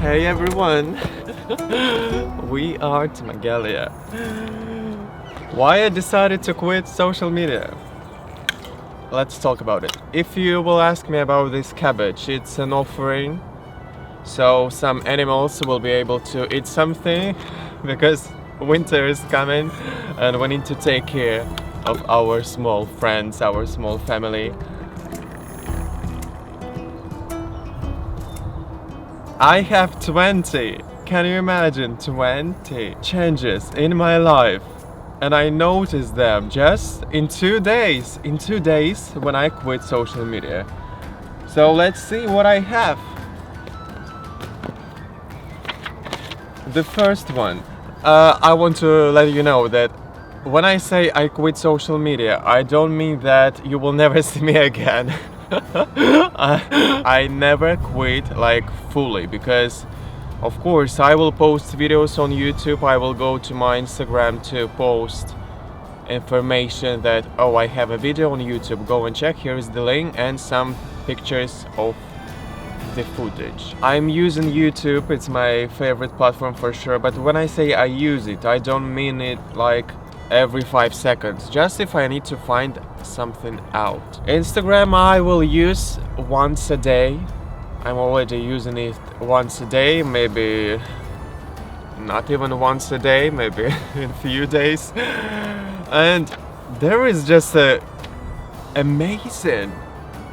Hey everyone, we are Tmagalia. Why I decided to quit social media? Let's talk about it. If you will ask me about this cabbage, it's an offering, so some animals will be able to eat something because winter is coming and we need to take care of our small friends, our small family. I have 20. Can you imagine 20 changes in my life? And I noticed them just in 2 days. In 2 days when I quit social media. So let's see what I have. The first one. I want to let you know that when I say I quit social media, I don't mean that you will never see me again. I never quit like fully because of course I will post videos on YouTube, I will go to my Instagram to post information that I have a video on YouTube, go and check, here is the link and some pictures of the footage. I'm using YouTube, it's my favorite platform for sure, but when I say I use it, I don't mean it like every 5 seconds, just if I need to find something out. Instagram I will use once a day. I'm already using it once a day, maybe not even once a day, maybe in a few days. And there is just a amazing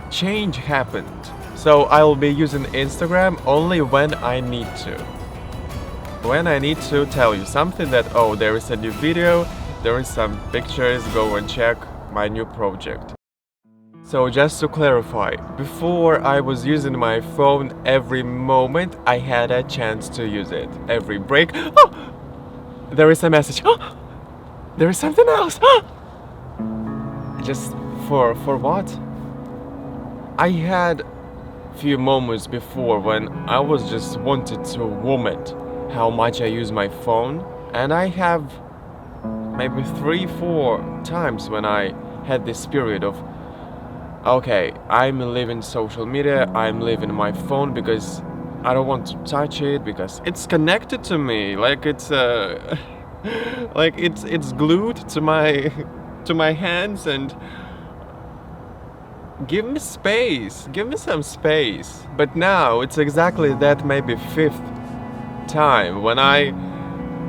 change happened. So I'll be using Instagram only when I need to. When I need to tell you something that, there is a new video, there is some pictures, go and check my new project. So just to clarify, before I was using my phone every moment I had a chance to use it. Every break, there is a message, there is something else, just for what? I had few moments before when I was just wanted to vomit how much I use my phone, and I have maybe 3-4 times when I had this period of okay, I'm leaving social media, I'm leaving my phone because I don't want to touch it because it's connected to me, like it's like it's glued to my hands, and give me space, give me some space. But now it's exactly that maybe 5th time when I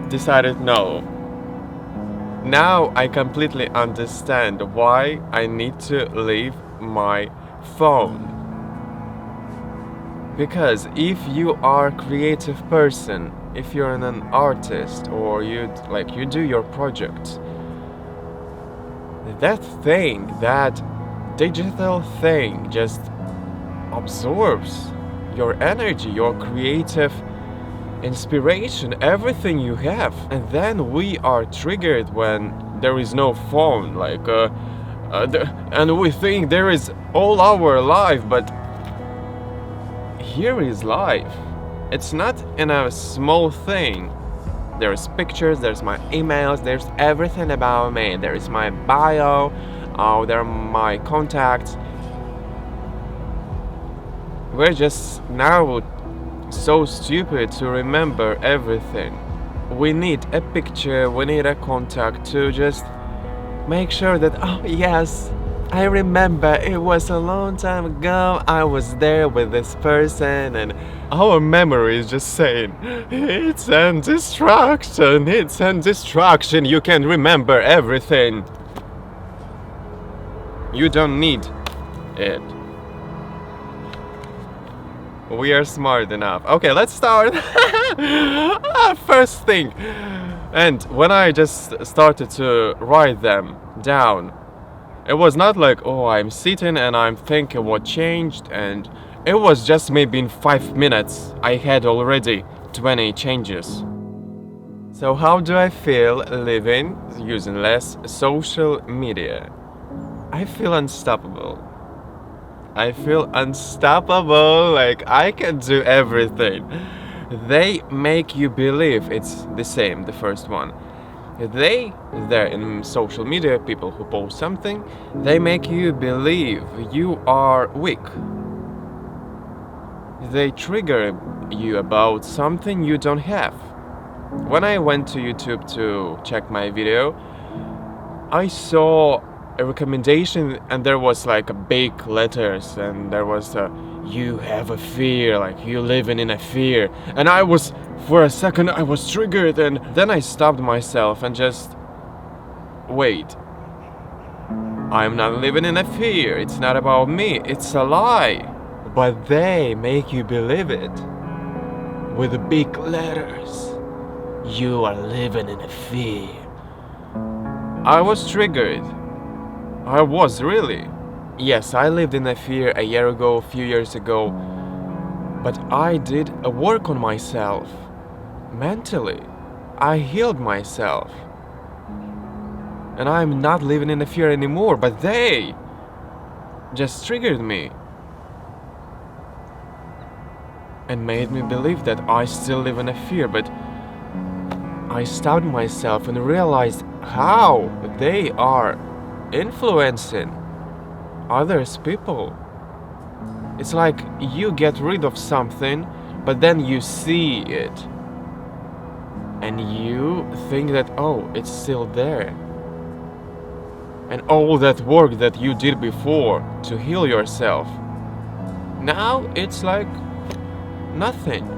decided no. Now I completely understand why I need to leave my phone. Because if you are a creative person, if you're an artist or you do your project, that thing, that digital thing just absorbs your energy, your creative inspiration, everything you have. And then we are triggered when there is no phone, and we think there is all our life, but here is life. It's not in a small thing. There's pictures, there's my emails, there's everything about me, there is my bio, there are my contacts. We're just now so stupid to remember everything. We need a picture, we need a contact to just make sure that, yes, I remember it was a long time ago, I was there with this person, and our memory is just saying, it's a distraction, you can remember everything. You don't need it. We are smart enough. Okay, let's start. First thing. And when I just started to write them down, it was not like, I'm sitting and I'm thinking what changed, and it was just maybe in 5 minutes I had already 20 changes. So how do I feel living using less social media? I feel unstoppable. I feel unstoppable, like I can do everything. They make you believe it's the same, the first one. They're in social media, people who post something, they make you believe you are weak. they trigger you about something you don't have. When I went to YouTube to check my video, I saw a recommendation and there was like a big letters and there was you have a fear, like you living in a fear. And for a second I was triggered, and then I stopped myself and just wait. I'm not living in a fear. It's not about me. It's a lie. But they make you believe it. With big letters. You are living in a fear. I was triggered. I was really. Yes, I lived in a fear a year ago, a few years ago. But I did a work on myself. Mentally. I healed myself. And I'm not living in a fear anymore, but they just triggered me and made me believe that I still live in a fear. But I stopped myself and realized how they are influencing others people. It's like you get rid of something, but then you see it and you think that, oh, it's still there. And all that work that you did before to heal yourself, now it's like nothing.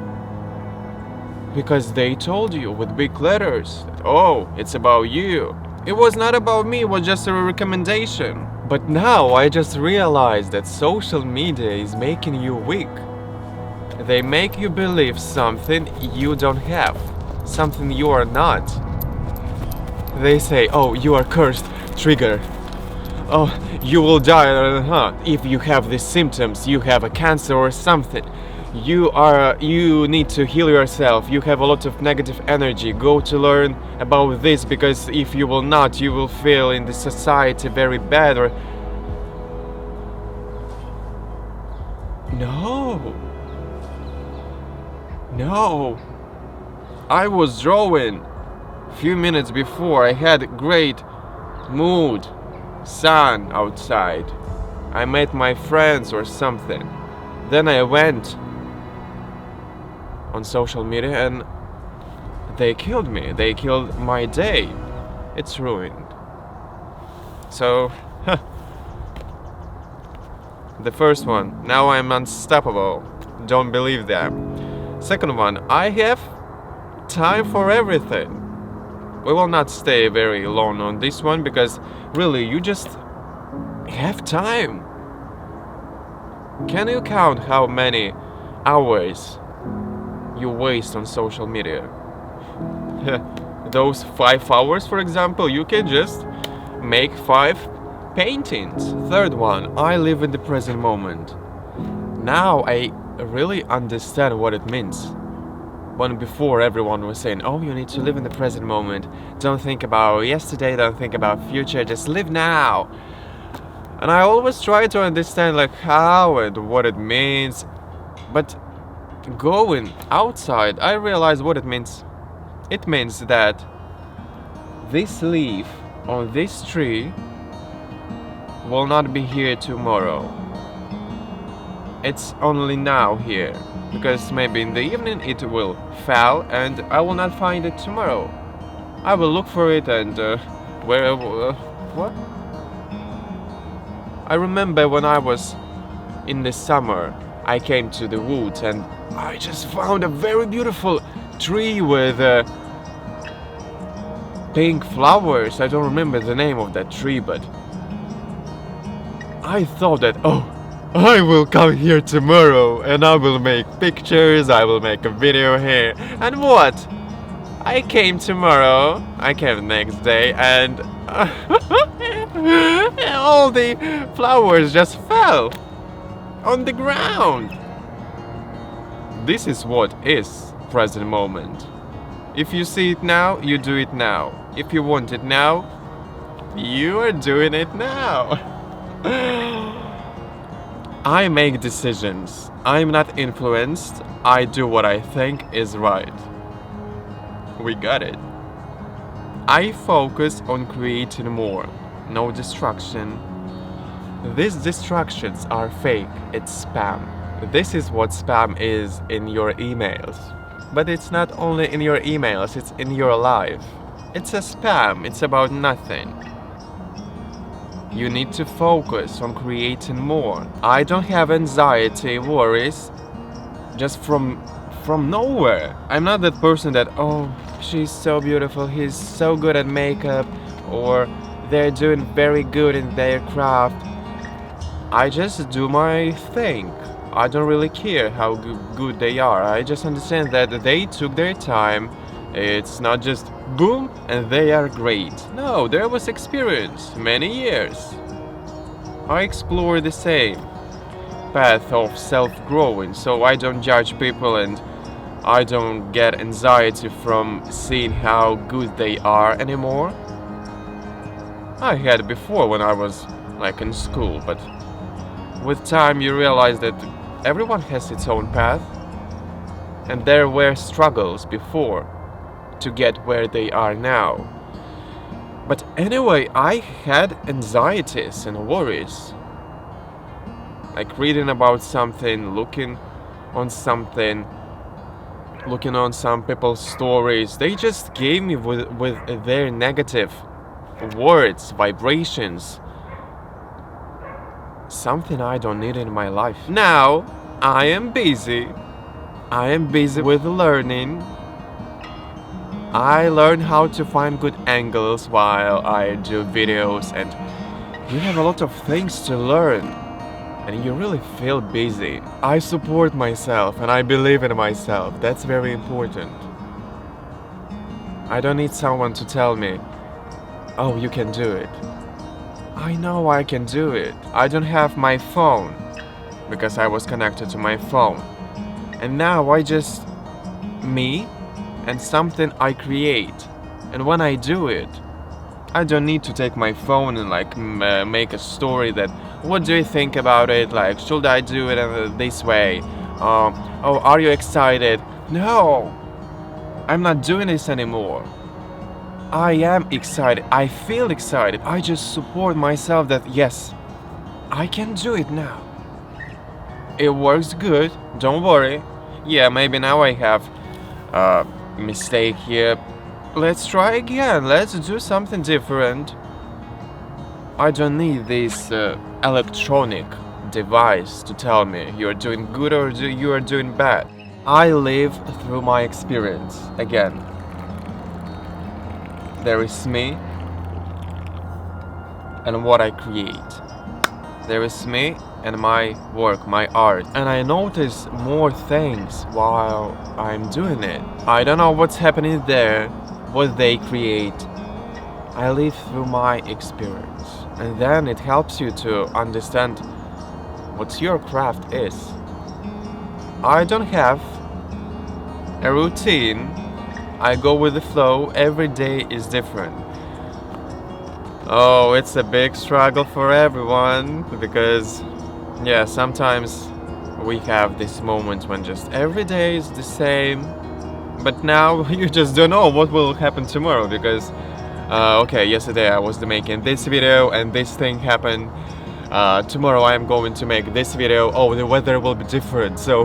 Because they told you with big letters that, oh, it's about you. It was not about me, it was just a recommendation. But now I just realized that social media is making you weak. They make you believe something you don't have, something you are not. They say, oh, you are cursed. Trigger. Oh, you will die if you have these symptoms. You have a cancer or something. You need to heal yourself. You have a lot of negative energy. Go to learn about this, because if you will not, you will feel in the society very bad. Or no. I was drawing. Few minutes before, I had great mood, sun outside. I met my friends or something. Then I went on social media and they killed me. They killed my day. It's ruined. So, the first one, now I'm unstoppable. Don't believe that. Second one, I have time for everything. We will not stay very long on this one, because really you just have time. Can you count how many hours you waste on social media? Those 5 hours, for example, you can just make 5 paintings. Third one, I live in the present moment. Now I really understand what it means. When before everyone was saying, oh, you need to live in the present moment. Don't think about yesterday, don't think about future, just live now. And I always try to understand like how and what it means. But going outside, I realize what it means. It means that this leaf on this tree will not be here tomorrow. It's only now here. Because maybe in the evening it will fall and I will not find it tomorrow. I will look for it and what? I remember when I was in the summer, I came to the woods and I just found a very beautiful tree with pink flowers. I don't remember the name of that tree, but I thought that, oh, I will come here tomorrow and I will make pictures, I will make a video here. And what? I came tomorrow, I came next day, and all the flowers just fell on the ground. This is what is present moment. If you see it now, you do it now. If you want it now, you are doing it now. I make decisions. I'm not influenced. I do what I think is right. We got it. I focus on creating more. No distraction. These distractions are fake. It's spam. This is what spam is in your emails. But it's not only in your emails, it's in your life. It's a spam, it's about nothing. You need to focus on creating more. I don't have anxiety, worries, just from nowhere. I'm not that person that, oh, she's so beautiful, he's so good at makeup, or they're doing very good in their craft. I just do my thing. I don't really care how good they are. I just understand that they took their time. It's not just boom and they are great. No, there was experience, many years. I explore the same path of self-growing, so I don't judge people and I don't get anxiety from seeing how good they are anymore. I had before when I was like in school, but with time you realize that everyone has its own path, and there were struggles before to get where they are now. But anyway, I had anxieties and worries. Like reading about something, looking on something, looking on some people's stories, they just gave me with their negative words, vibrations, something I don't need in my life. Now, I am busy with learning. I learn how to find good angles while I do videos, and you have a lot of things to learn, and you really feel busy. I support myself and I believe in myself. That's very important. I don't need someone to tell me, oh, you can do it. I know I can do it. I don't have my phone because I was connected to my phone. And now I just me and something I create. And when I do it, I don't need to take my phone and like make a story that what do you think about it? Like, should I do it this way? Oh, are you excited? No, I'm not doing this anymore. I am excited. I feel excited. I just support myself that yes, I can do it now. It works good. Don't worry. Yeah, maybe now I have a mistake here. Let's try again. Let's do something different. I don't need this electronic device to tell me you're doing good or you are doing bad. I live through my experience again. There is me and what I create. There is me and my work, my art. And I notice more things while I'm doing it. I don't know what's happening there, what they create. I live through my experience. And then it helps you to understand what your craft is. I don't have a routine. I go with the flow. Every day is different. Oh, it's a big struggle for everyone because, yeah, sometimes we have this moment when just every day is the same. But now you just don't know what will happen tomorrow because, okay, yesterday I was making this video and this thing happened. Tomorrow I am going to make this video. Oh, the weather will be different, so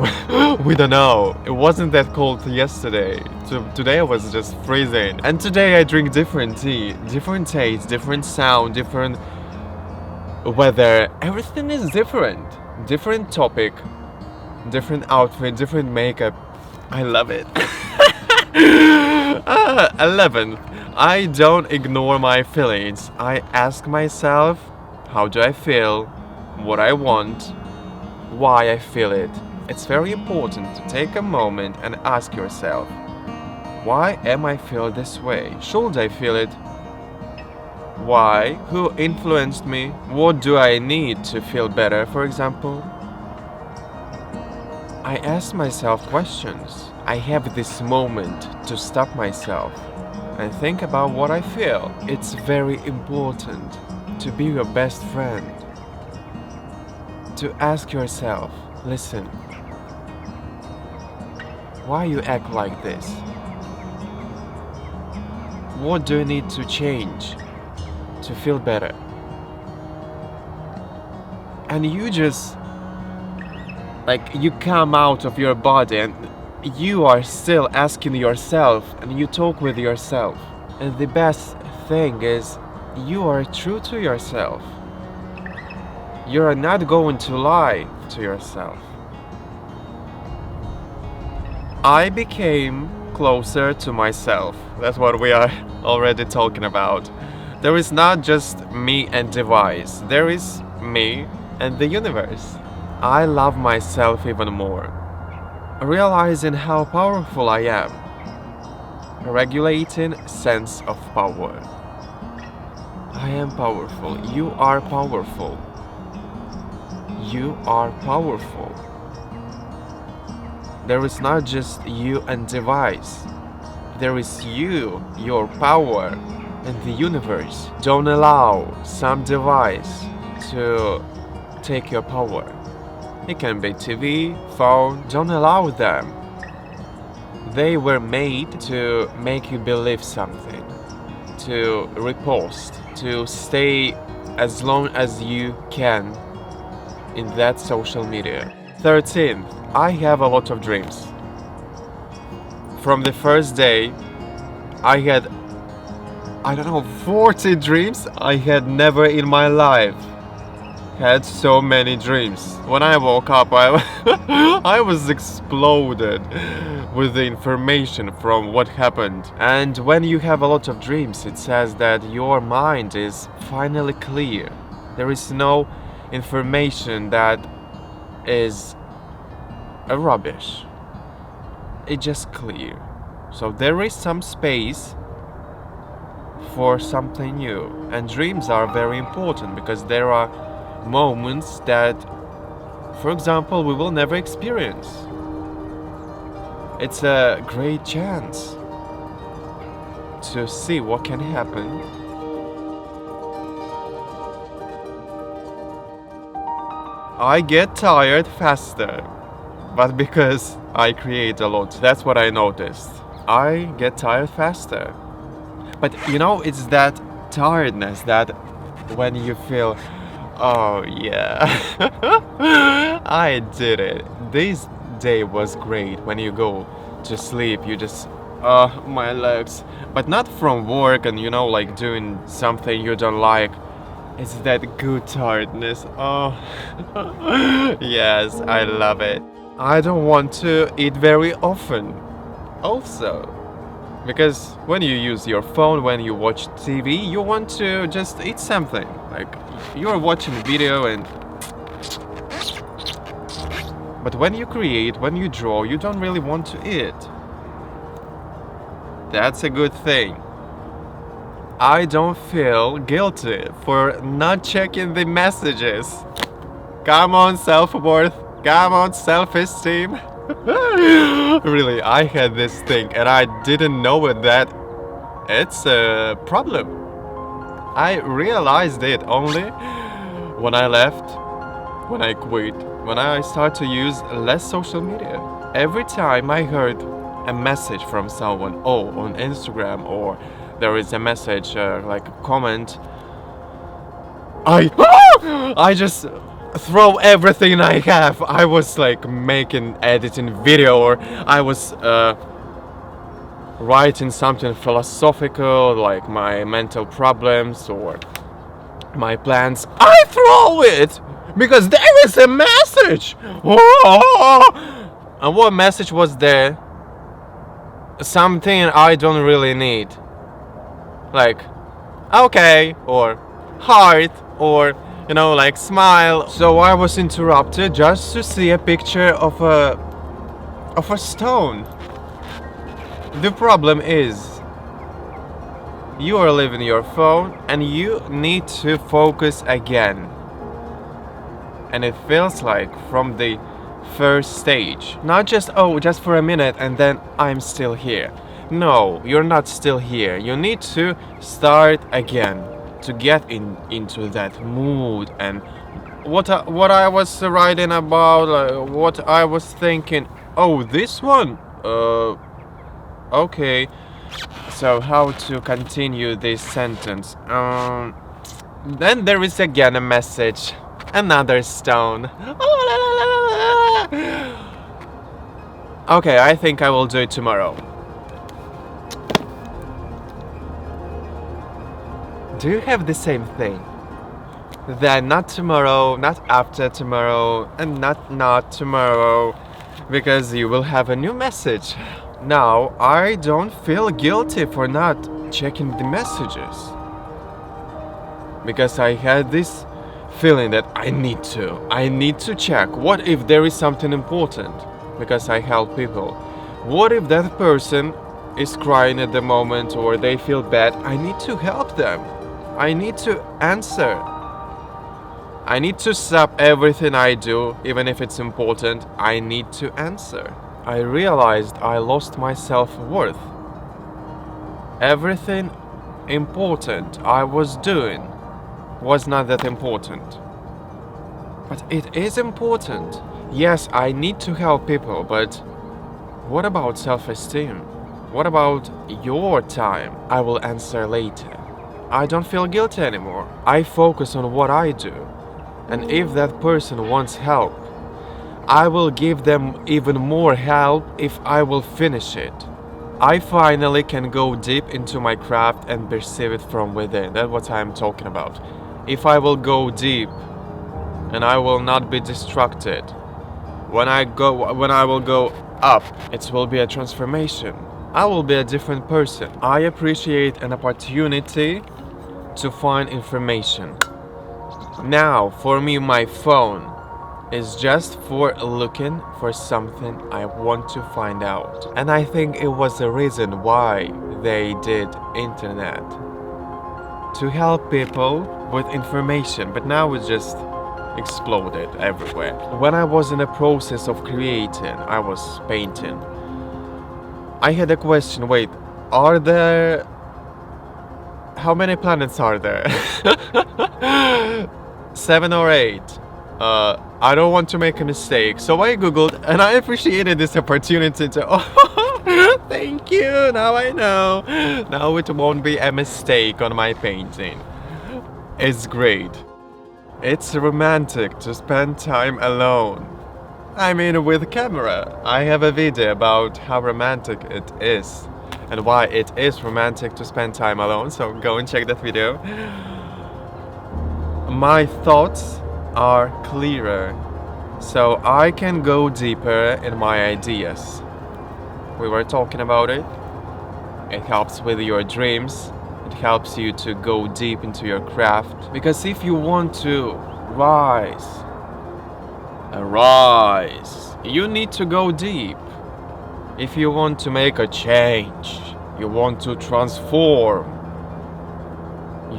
we don't know. It wasn't that cold yesterday. So today I was just freezing. And today I drink different tea, different taste, different sound, different weather. Everything is different. Different topic, different outfit, different makeup. I love it. 11. I don't ignore my feelings. I ask myself, how do I feel? What I want? Why I feel it? It's very important to take a moment and ask yourself, why am I feel this way? Should I feel it? Why? Who influenced me? What do I need to feel better, for example? I ask myself questions. I have this moment to stop myself and think about what I feel. It's very important to be your best friend. To ask yourself, listen, why you act like this? What do you need to change to feel better? And you just like you come out of your body and you are still asking yourself and you talk with yourself. And the best thing is you are true to yourself. You are not going to lie to yourself. I became closer to myself. That's what we are already talking about. There is not just me and device. There is me and the universe. I love myself even more. Realizing how powerful I am. A regulating sense of power. I am powerful. You are powerful. You are powerful. There is not just you and device. There is you, your power, and the universe. Don't allow some device to take your power. It can be TV, phone. Don't allow them. They were made to make you believe something, to repost, to stay as long as you can in that social media. 13th, I have a lot of dreams. From the first day, I had, 40 dreams I had never in my life had so many dreams. When I woke up, I was exploded with the information from what happened. And when you have a lot of dreams, it says that your mind is finally clear. There is no information that is a rubbish. It's just clear. So there is some space for something new. And dreams are very important because there are moments that, for example, we will never experience. It's a great chance to see what can happen. I get tired faster, but because I create a lot, that's what I noticed. I get tired faster. But it's that tiredness that when you feel, oh yeah, I did it. This day was great. When you go to sleep, you just, my legs. But not from work and like doing something you don't like. It's that good tiredness. Oh, yes, I love it. I don't want to eat very often. Also, because when you use your phone, when you watch TV, you want to just eat something. Like you're watching a video and... But when you create, when you draw, you don't really want to eat. That's a good thing. I don't feel guilty for not checking the messages. Come on, self-worth. Come on, self-esteem. Really, I had this thing and I didn't know that it's a problem. I realized it only when I left, when I quit, when I started to use less social media. Every time I heard a message from someone, on Instagram, or there is a message, like a comment, I just throw everything I have. I was like editing video, or I was writing something philosophical, like my mental problems or my plans. I throw it because there is a message. And what message was there? Something I don't really need. Like, okay, or heart, or like smile. So I was interrupted just to see a picture of a stone. The problem is, you are leaving your phone and you need to focus again. And it feels like from the first stage, not just just for a minute and then I'm still here. No, you're not still here. You need to start again to get into that mood. And what I was writing about, what I was thinking. Oh, this one. Okay. So how to continue this sentence? Then there is again a message. Another stone. Okay, I think I will do it tomorrow. Do you have the same thing? Then not tomorrow, not after tomorrow, and not tomorrow, because you will have a new message. Now, I don't feel guilty for not checking the messages. Because I had this feeling that I need to check. What if there is something important? Because I help people. What if that person is crying at the moment or they feel bad? I need to help them. I need to answer. I need to stop everything I do, even if it's important. I need to answer. I realized I lost my self-worth. Everything important I was doing was not that important. But it is important. Yes, I need to help people, but what about self-esteem? What about your time? I will answer later. I don't feel guilty anymore. I focus on what I do. And if that person wants help, I will give them even more help if I will finish it. I finally can go deep into my craft and perceive it from within. That's what I'm talking about. If I will go deep and I will not be distracted, when I will go up, it will be a transformation. I will be a different person. I appreciate an opportunity to find information. Now, for me, my phone is just for looking for something I want to find out. And I think it was the reason why they did internet. To help people with information, but now it's just exploded everywhere. When I was in the process of creating, I was painting, I had a question, wait, how many planets are there? 7 or 8. I don't want to make a mistake, so I googled and I appreciated this opportunity to thank you, now I know. Now it won't be a mistake on my painting. It's great. It's romantic to spend time alone. I mean, with camera. I have a video about how romantic it is and why it is romantic to spend time alone, so go and check that video. My thoughts are clearer, so I can go deeper in my ideas. We were talking about it. It helps with your dreams. It helps you to go deep into your craft. Because if you want to rise, you need to go deep. If you want to make a change, you want to transform,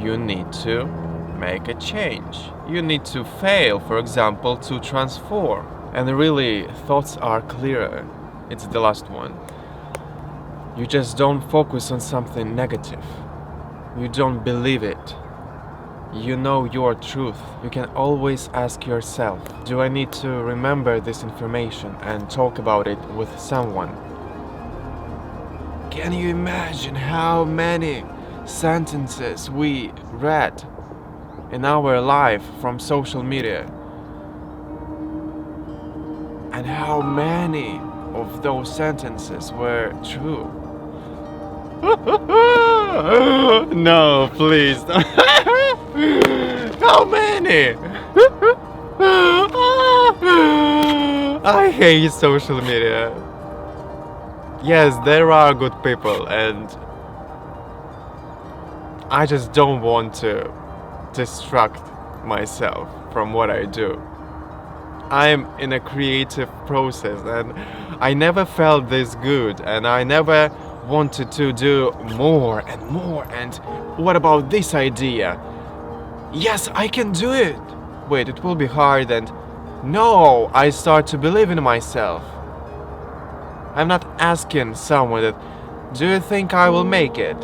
you need to make a change. You need to fail, for example, to transform. And really, thoughts are clearer. It's the last one. You just don't focus on something negative. You don't believe it. You know your truth. You can always ask yourself, do I need to remember this information and talk about it with someone? Can you imagine how many sentences we read in our life from social media? And how many of those sentences were true? No, please. How many? I hate social media. Yes, there are good people, and I just don't want to distract myself from what I do. I'm in a creative process, and I never felt this good, and I never wanted to do more and more. And what about this idea? Yes, I can do it. Wait, it will be hard, and no, I start to believe in myself. I'm not asking someone that, do you think I will make it?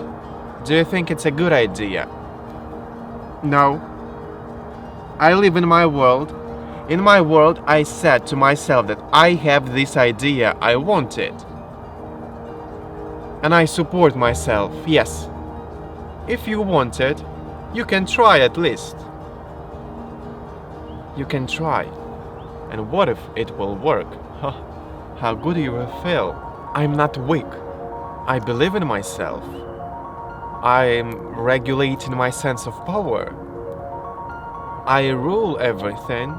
Do you think it's a good idea? No. I live in my world. In my world, I said to myself that I have this idea, I want it. And I support myself, yes. If you want it, you can try at least. You can try. And what if it will work? how good you will feel. I'm not weak. I believe in myself. I'm regulating my sense of power. I rule everything.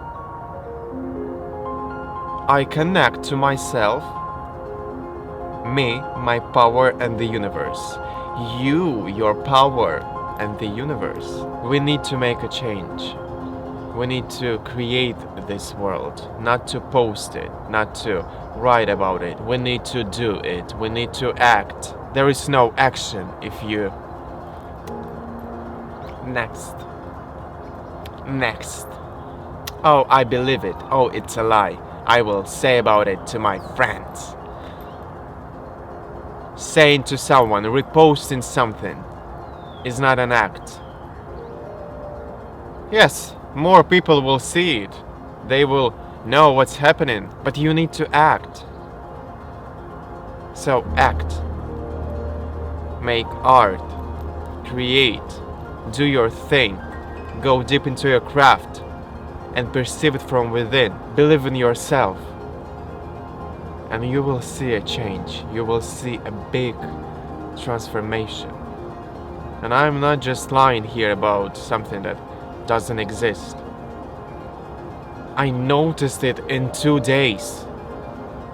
I connect to myself, me, my power, and the universe. You, your power, and the universe. We need to make a change. We need to create this world, not to post it, not to write about it. We need to do it. We need to act. There is no action if you... Next. Oh, I believe it. Oh, it's a lie. I will say about it to my friends. Saying to someone, reposting something, is not an act. Yes, more people will see it. They will know what's happening, but you need to act. So act. Make art. Create. Do your thing. Go deep into your craft and perceive it from within. Believe in yourself. And you will see a change. You will see a big transformation. And I'm not just lying here about something that doesn't exist. I noticed it in 2 days.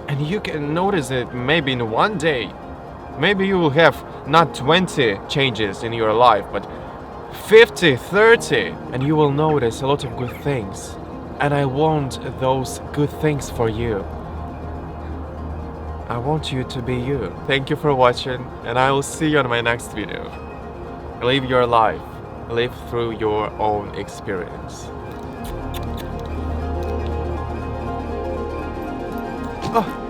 And you can notice it maybe in 1 day. Maybe you will have not 20 changes in your life, but 50, 30, and you will notice a lot of good things. And I want those good things for you. I want you to be you. Thank you for watching, and I will see you on my next video. Live your life. Live through your own experience. Oh.